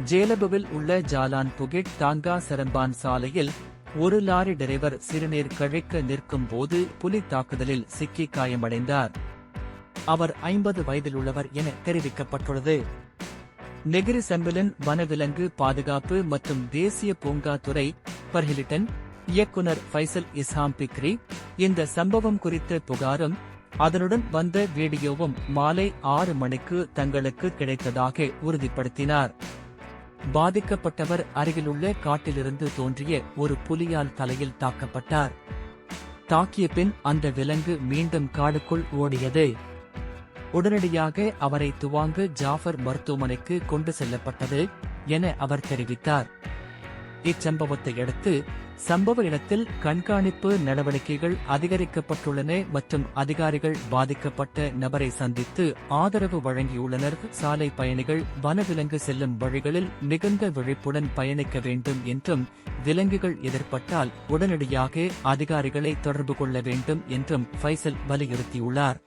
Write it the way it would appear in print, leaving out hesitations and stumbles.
ஜேலபுவில் உள்ள ஜாலான் புகிட் தாங்கா சரம்பான் சாலையில் ஒரு லாரி டிரைவர் சிறுநீர் கழிக்க நிற்கும் போது புலி தாக்குதலில் சிக்கி காயமடைந்தார். அவர் 50 வயதிலுள்ளவர் என தெரிவிக்கப்பட்டுள்ளது. நெகிரி செம்பிலன் வனவிலங்கு பாதுகாப்பு மற்றும் தேசிய பூங்கா துறை பர்ஹிலிட்டன் இயக்குனர் ஃபைசல் இஸ்ஹாம் பிக்ரி இந்த சம்பவம் குறித்த புகாரும் அதனுடன் வந்த வீடியோவும் மாலை 6 மணிக்கு தங்களுக்கு கிடைத்ததாக உறுதிப்படுத்தினார். பாதிக்கப்பட்டவர் அருகிலுள்ள காட்டிலிருந்து தோன்றிய ஒரு புலியால் தலையில் தாக்கப்பட்டார். தாக்கிய பின் அந்த விலங்கு மீண்டும் காடுக்குள் ஓடியது. உடனடியாக அவரை துவாங்கு ஜாஃபர் மருத்துவமனைக்கு கொண்டு செல்லப்பட்டது என அவர் தெரிவித்தார். இச்சம்பவத்தை அடுத்து சம்பவ இடத்தில் கண்காணிப்பு நடவடிக்கைகள் அதிகரிக்கப்பட்டுள்ளன மற்றும் அதிகாரிகள் பாதிக்கப்பட்ட நபரை சந்தித்து ஆதரவு வழங்கியுள்ளனர். சாலை பயணிகள் வனவிலங்கு செல்லும் வழிகளில் மிகுந்த விழிப்புடன் பயணிக்க வேண்டும் என்றும் விலங்குகள் எதிர்பட்டால் உடனடியாக அதிகாரிகளை தொடர்பு கொள்ள வேண்டும் என்றும் ஃபைசல் வலியுறுத்தியுள்ளார்.